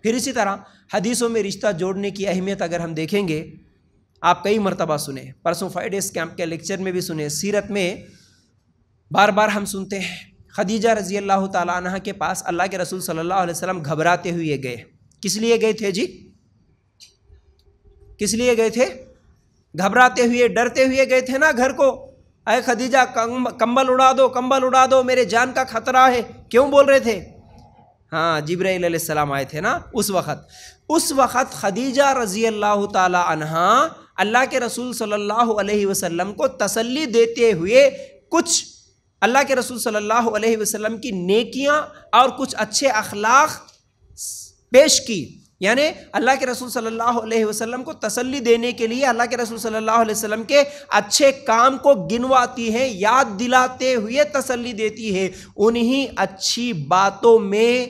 پھر اسی طرح حدیثوں میں رشتہ جوڑنے کی اہمیت اگر ہم دیکھیں گے، آپ کئی مرتبہ سنیں، پرسوں فائیڈیز کیمپ کے لیکچر میں بھی سنیں، سیرت میں بار بار ہم سنتے ہیں، خدیجہ رضی اللہ تعالیٰ عنہ کے پاس اللہ کے رسول صلی اللہ علیہ وسلم گھبراتے ہوئے گئے۔ کس لیے گئے تھے جی؟ کس لیے گئے تھے؟ گھبراتے ہوئے، ڈرتے ہوئے گئے تھے نا گھر کو، اے خدیجہ کمبل اڑا دو، کمبل اڑا دو، میرے جان کا خطرہ ہے۔ کیوں بول رہے تھے؟ ہاں، جبرائیل علیہ السلام آئے تھے نا اس وقت خدیجہ رضی اللہ تعالی عنہا اللہ کے رسول صلی اللہ علیہ وسلم کو تسلی دیتے ہوئے کچھ اللہ کے رسول صلی اللہ علیہ وسلم کی نیکیاں اور کچھ اچھے اخلاق پیش کی، یعنی اللہ کے رسول صلی اللہ علیہ وسلم کو تسلی دینے کے لیے اللہ کے رسول صلی اللہ علیہ وسلم کے اچھے کام کو گنواتی ہے، یاد دلاتے ہوئے تسلی دیتی ہے۔ انہی اچھی باتوں میں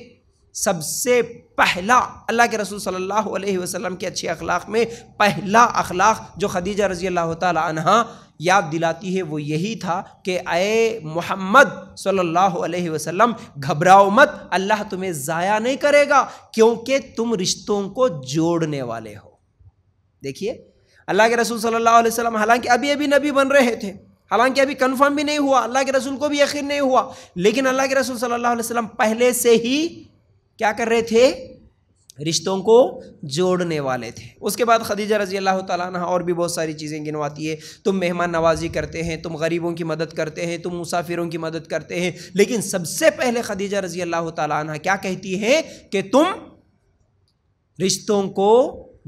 سب سے پہلا اللہ کے رسول صلی اللہ علیہ وسلم کے اچھے اخلاق میں پہلا اخلاق جو خدیجہ رضی اللہ تعالی عنہا یاد دلاتی ہے وہ یہی تھا کہ اے محمد صلی اللہ علیہ وسلم گھبراؤ مت، اللہ تمہیں ضائع نہیں کرے گا کیونکہ تم رشتوں کو جوڑنے والے ہو۔ دیکھیے اللہ کے رسول صلی اللہ علیہ وسلم حالانکہ ابھی نبی بن رہے تھے، حالانکہ ابھی کنفرم بھی نہیں ہوا، اللہ کے رسول کو بھی یقین نہیں ہوا، لیکن اللہ کے رسول صلی اللہ علیہ وسلم پہلے سے ہی کیا کر رہے تھے؟ رشتوں کو جوڑنے والے تھے۔ اس کے بعد خدیجہ رضی اللہ تعالیٰ عنہ اور بھی بہت ساری چیزیں گنواتی ہے، تم مہمان نوازی کرتے ہیں، تم غریبوں کی مدد کرتے ہیں، تم مسافروں کی مدد کرتے ہیں، لیکن سب سے پہلے خدیجہ رضی اللہ تعالیٰ عنہ کیا کہتی ہے کہ تم رشتوں کو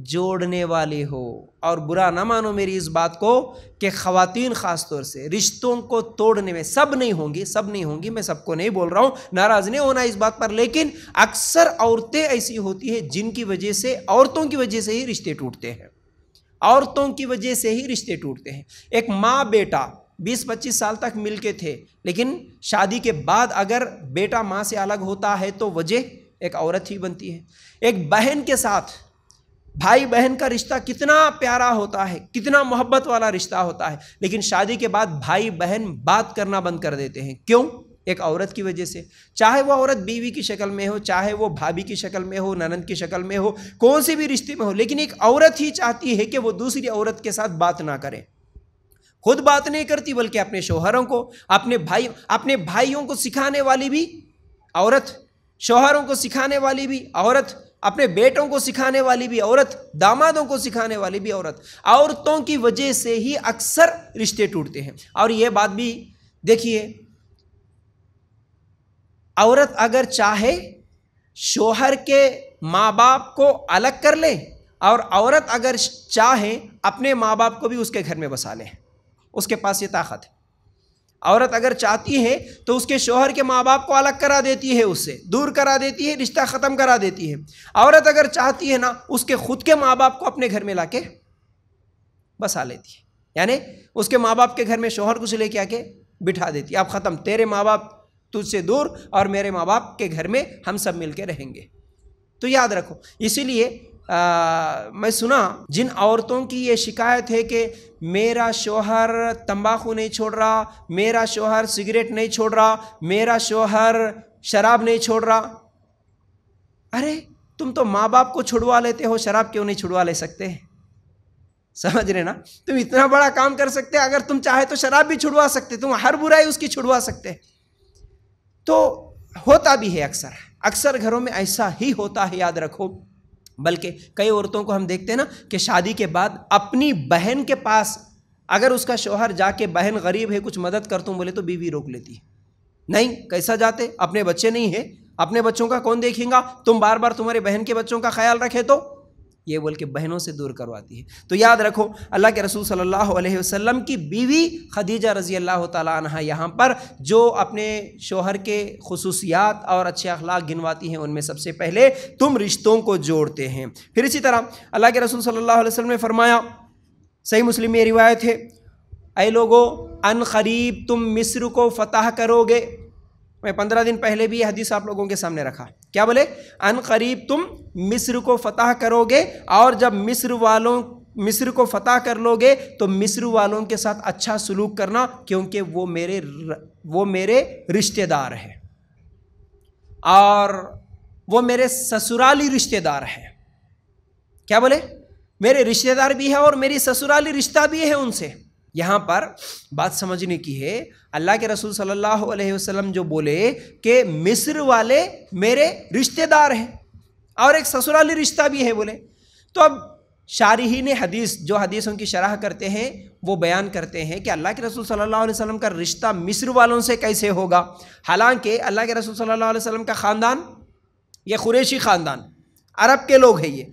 جوڑنے والے ہو۔ اور برا نہ مانو میری اس بات کو کہ خواتین خاص طور سے رشتوں کو توڑنے میں سب نہیں ہوں گی، میں سب کو نہیں بول رہا ہوں، ناراض نہیں ہونا اس بات پر، لیکن اکثر عورتیں ایسی ہوتی ہیں جن کی وجہ سے عورتوں کی وجہ سے ہی رشتے ٹوٹتے ہیں، عورتوں کی وجہ سے ہی رشتے ٹوٹتے ہیں۔ ایک ماں بیٹا 20-25 سال تک مل کے تھے، لیکن شادی کے بعد اگر بیٹا ماں سے الگ ہوتا ہے تو وجہ ایک عورت ہی بنتی ہے۔ ایک بہن کے ساتھ بھائی بہن کا رشتہ کتنا پیارا ہوتا ہے، کتنا محبت والا رشتہ ہوتا ہے، لیکن شادی کے بعد بھائی بہن بات کرنا بند کر دیتے ہیں۔ کیوں؟ ایک عورت کی وجہ سے، چاہے وہ عورت بیوی کی شکل میں ہو، چاہے وہ بھابھی کی شکل میں ہو، ننند کی شکل میں ہو، کون سے بھی رشتے میں ہو، لیکن ایک عورت ہی چاہتی ہے کہ وہ دوسری عورت کے ساتھ بات نہ کرے، خود بات نہیں کرتی بلکہ اپنے شوہروں کو، اپنے بھائیوں کو سکھانے والی بھی عورت، شوہروں کو سکھانے والی بھی عورت، اپنے بیٹوں کو سکھانے والی بھی عورت، دامادوں کو سکھانے والی بھی عورت۔ عورتوں کی وجہ سے ہی اکثر رشتے ٹوٹتے ہیں۔ اور یہ بات بھی دیکھیے، عورت اگر چاہے شوہر کے ماں باپ کو الگ کر لے، اور عورت اگر چاہے اپنے ماں باپ کو بھی اس کے گھر میں بسا لے، اس کے پاس یہ طاقت ہے۔ عورت اگر چاہتی ہے تو اس کے شوہر کے ماں باپ کو الگ کرا دیتی ہے، اس سے دور کرا دیتی ہے، رشتہ ختم کرا دیتی ہے۔ عورت اگر چاہتی ہے نا، اس کے خود کے ماں باپ کو اپنے گھر میں لا کے بسا لیتی ہے، یعنی اس کے ماں باپ کے گھر میں شوہر کو سے لے کے آ کے بٹھا دیتی ہے، اب ختم، تیرے ماں باپ تجھ سے دور اور میرے ماں باپ کے گھر میں ہم سب مل کے رہیں گے۔ تو یاد رکھو، اسی لیے میں سنا جن عورتوں کی یہ شکایت ہے کہ میرا شوہر تمباکو نہیں چھوڑ رہا، میرا شوہر سگریٹ نہیں چھوڑ رہا، میرا شوہر شراب نہیں چھوڑ رہا، ارے تم تو ماں باپ کو چھڑوا لیتے ہو، شراب کیوں نہیں چھڑوا لے سکتے؟ سمجھ رہے نا؟ تم اتنا بڑا کام کر سکتے، اگر تم چاہے تو شراب بھی چھڑوا سکتے، تم ہر برائی اس کی چھڑوا سکتے۔ تو ہوتا بھی ہے، اکثر گھروں میں ایسا ہی ہوتا ہے، یاد رکھو۔ بلکہ کئی عورتوں کو ہم دیکھتے ہیں نا کہ شادی کے بعد اپنی بہن کے پاس اگر اس کا شوہر جا کے بہن غریب ہے کچھ مدد کر تم بولے تو بیوی روک لیتی ہے، نہیں کیسا جاتے، اپنے بچے نہیں ہیں، اپنے بچوں کا کون دیکھیں گا، تم بار بار تمہارے بہن کے بچوں کا خیال رکھے تو یہ بول کے بہنوں سے دور کرواتی ہے۔ تو یاد رکھو، اللہ کے رسول صلی اللہ علیہ وسلم کی بیوی خدیجہ رضی اللہ تعالیٰ عنہ یہاں پر جو اپنے شوہر کے خصوصیات اور اچھے اخلاق گنواتی ہیں، ان میں سب سے پہلے تم رشتوں کو جوڑتے ہیں۔ پھر اسی طرح اللہ کے رسول صلی اللہ علیہ وسلم نے فرمایا، صحیح مسلم میں یہ روایت ہے، اے لوگو ان قریب تم مصر کو فتح کرو گے۔ میں 15 دن پہلے بھی یہ حدیث آپ لوگوں کے سامنے رکھا، کیا بولے؟ ان قریب تم مصر کو فتح کرو گے، اور جب مصر کو فتح کر لو گے تو مصر والوں کے ساتھ اچھا سلوک کرنا، کیونکہ وہ میرے رشتہ دار ہیں۔ اور وہ میرے سسرالی رشتہ دار ہیں. کیا بولے؟ میرے رشتہ دار بھی ہے اور میری سسرالی رشتہ بھی ہے ان سے. یہاں پر بات سمجھنے کی ہے، اللہ کے رسول صلی اللہ علیہ وسلم جو بولے کہ مصر والے میرے رشتہ دار ہیں اور ایک سسرالی رشتہ بھی ہے بولے، تو اب شارحین حدیث جو حدیثوں کی شرح کرتے ہیں وہ بیان کرتے ہیں کہ اللہ کے رسول صلی اللہ علیہ وسلم کا رشتہ مصر والوں سے کیسے ہوگا، حالانکہ اللہ کے رسول صلی اللہ علیہ وسلم کا خاندان یہ قریشی خاندان، عرب کے لوگ ہیں. یہ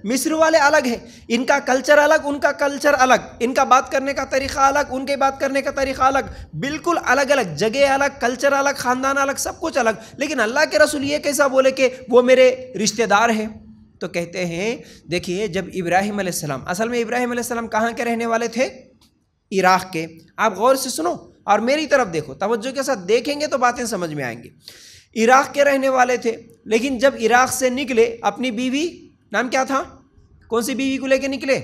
مصر والے الگ ہیں، ان کا کلچر الگ، ان کا کلچر الگ، ان کا بات کرنے کا طریقہ الگ، ان کے بات کرنے کا طریقہ الگ، بالکل الگ الگ، جگہ الگ، کلچر الگ، خاندان الگ، سب کچھ الگ. لیکن اللہ کے رسول یہ کیسا بولے کہ وہ میرے رشتہ دار ہیں؟ تو کہتے ہیں دیکھیے، جب ابراہیم علیہ السلام، اصل میں ابراہیم علیہ السلام کہاں کے رہنے والے تھے؟ عراق کے. آپ غور سے سنو اور میری طرف دیکھو، توجہ کے ساتھ دیکھیں گے تو باتیں سمجھ میں آئیں گی. عراق کے رہنے والے تھے، لیکن جب عراق سے نکلے اپنی بیوی، نام کیا تھا؟ کون سی بیوی کو لے کے نکلے؟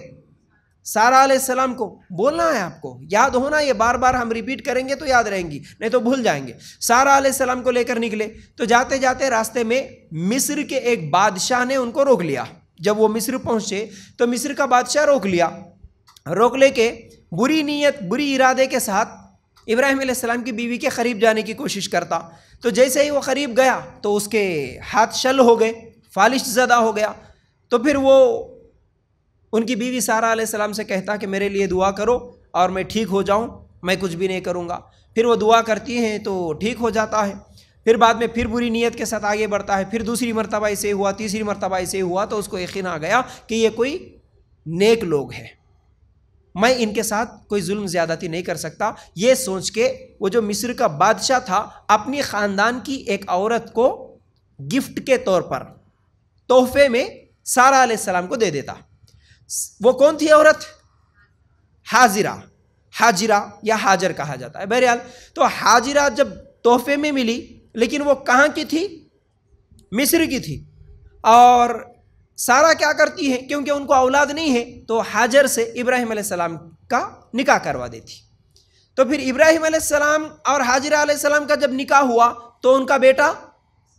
سارہ علیہ السلام کو. بولنا ہے آپ کو، یاد ہونا، یہ بار بار ہم ریپیٹ کریں گے تو یاد رہیں گی، نہیں تو بھول جائیں گے. سارہ علیہ السلام کو لے کر نکلے تو جاتے جاتے راستے میں مصر کے ایک بادشاہ نے ان کو روک لیا. جب وہ مصر پہنچے تو مصر کا بادشاہ روک لیا، روک لے کے بری نیت، بری ارادے کے ساتھ ابراہیم علیہ السلام کی بیوی کے قریب جانے کی کوشش کرتا. تو جیسے ہی وہ قریب گیا تو اس کے ہاتھ شل ہو گئے، فالش زدہ ہو گیا. تو پھر وہ ان کی بیوی سارہ علیہ السلام سے کہتا کہ میرے لیے دعا کرو اور میں ٹھیک ہو جاؤں، میں کچھ بھی نہیں کروں گا. پھر وہ دعا کرتی ہیں تو ٹھیک ہو جاتا ہے. پھر بعد میں پھر بری نیت کے ساتھ آگے بڑھتا ہے، پھر دوسری مرتبہ ایسے ہوا، تیسری مرتبہ ایسے ہوا، تو اس کو یقین آ گیا کہ یہ کوئی نیک لوگ ہیں، میں ان کے ساتھ کوئی ظلم زیادتی نہیں کر سکتا. یہ سوچ کے وہ جو مصر کا بادشاہ تھا اپنی خاندان کی ایک عورت کو گفٹ کے طور پر تحفے میں سارہ علیہ السلام کو دے دیتا. وہ کون تھی عورت؟ حاجرہ یا حاجر کہا جاتا ہے. بہرحال تو حاجرہ جب تحفے میں ملی، لیکن وہ کہاں کی تھی؟ مصر کی تھی. اور سارہ کیا کرتی ہے؟ کیونکہ ان کو اولاد نہیں ہے تو حاجر سے ابراہیم علیہ السلام کا نکاح کروا دیتی. تو پھر ابراہیم علیہ السلام اور حاجرہ علیہ السلام کا جب نکاح ہوا تو ان کا بیٹا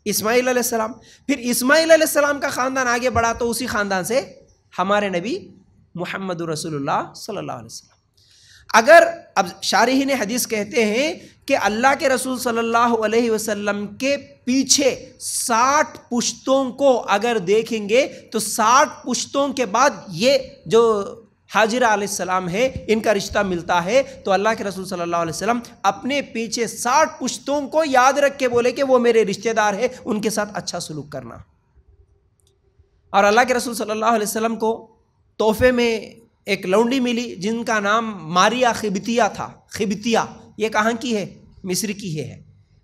اسماعیل علیہ السلام، پھر اسماعیل علیہ السلام کا خاندان آگے بڑھا تو اسی خاندان سے ہمارے نبی محمد رسول اللہ صلی اللہ علیہ وسلم. اگر اب شارحین حدیث کہتے ہیں کہ اللہ کے رسول صلی اللہ علیہ وسلم کے پیچھے 60 پشتوں کو اگر دیکھیں گے تو 60 پشتوں کے بعد یہ جو حاجرہ علیہ السلام ہے ان کا رشتہ ملتا ہے. تو اللہ کے رسول صلی اللہ علیہ وسلم اپنے پیچھے 60 پشتوں کو یاد رکھ کے بولے کہ وہ میرے رشتہ دار ہیں، ان کے ساتھ اچھا سلوک کرنا. اور اللہ کے رسول صلی اللہ علیہ وسلم کو تحفے میں ایک لونڈی ملی جن کا نام ماریا خبتیہ تھا. خبتیہ یہ کہاں کی ہے؟ مصر کی ہے.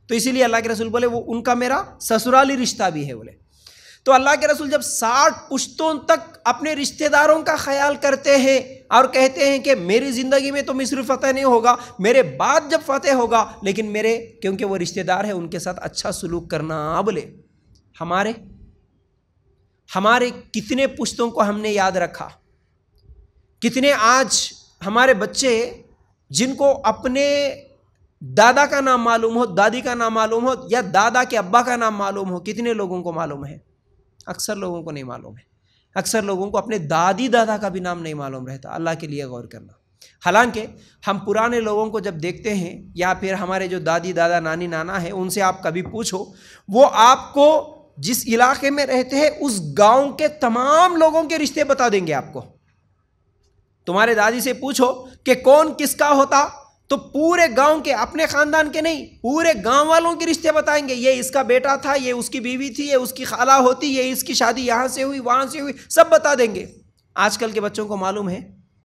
تو اسی لیے اللہ کے رسول بولے وہ ان کا میرا سسرالی رشتہ بھی ہے بولے. تو اللہ کے رسول جب 60 پشتوں تک اپنے رشتہ داروں کا خیال کرتے ہیں اور کہتے ہیں کہ میری زندگی میں تو مصر فتح نہیں ہوگا، میرے بعد جب فتح ہوگا، لیکن میرے کیونکہ وہ رشتہ دار ہیں ان کے ساتھ اچھا سلوک کرنا. بولے ہمارے کتنے پشتوں کو ہم نے یاد رکھا؟ کتنے آج ہمارے بچے جن کو اپنے دادا کا نام معلوم ہو، دادی کا نام معلوم ہو، یا دادا کے ابا کا نام معلوم ہو، کتنے لوگوں کو معلوم ہے؟ اکثر لوگوں کو نہیں معلوم ہے. اکثر لوگوں کو اپنے دادی دادا کا بھی نام نہیں معلوم رہتا. اللہ کے لیے غور کرنا. حالانکہ ہم پرانے لوگوں کو جب دیکھتے ہیں یا پھر ہمارے جو دادی دادا نانی نانا ہیں ان سے آپ کبھی پوچھو، وہ آپ کو جس علاقے میں رہتے ہیں اس گاؤں کے تمام لوگوں کے رشتے بتا دیں گے. آپ کو تمہارے دادی سے پوچھو کہ کون کس کا ہوتا تو پورے گاؤں کے، اپنے خاندان کے نہیں، پورے گاؤں والوں کے رشتے بتائیں گے. یہ اس کا بیٹا تھا، یہ اس کی بیوی تھی، یہ اس کی خالہ ہوتی، یہ اس کی شادی یہاں سے ہوئی، وہاں سے ہوئی، سب بتا دیں گے. آج کل کے بچوں کو معلوم ہے